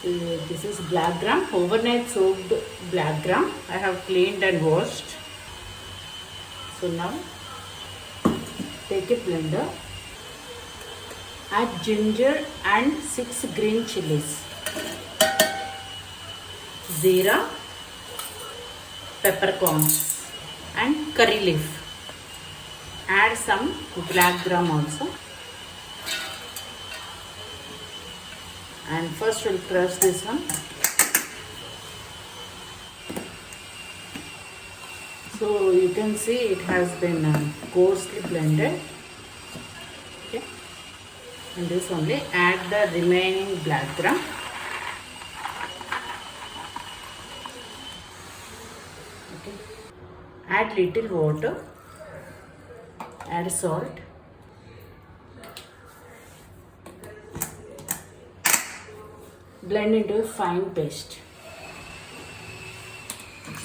This is Blackgram, overnight soaked Blackgram. I have cleaned and washed. So now take a blender, add ginger and 6 green chilies, zira, peppercorns and curry leaf. Add some Blackgram also. And first we'll crush this one. So you can see it has been coarsely blended. Okay. And this only add the remaining Blackgram. Okay. Add little water. Add salt. Blend into a fine paste.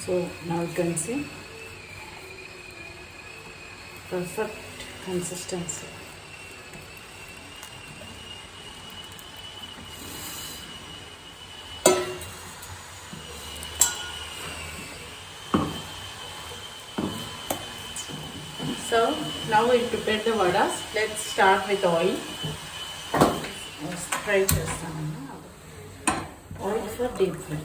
So now you can see perfect consistency. So now we prepare the vadas. Let's start with oil. Fry చేస్తాను. Oil for deep fry.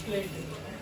Thank you.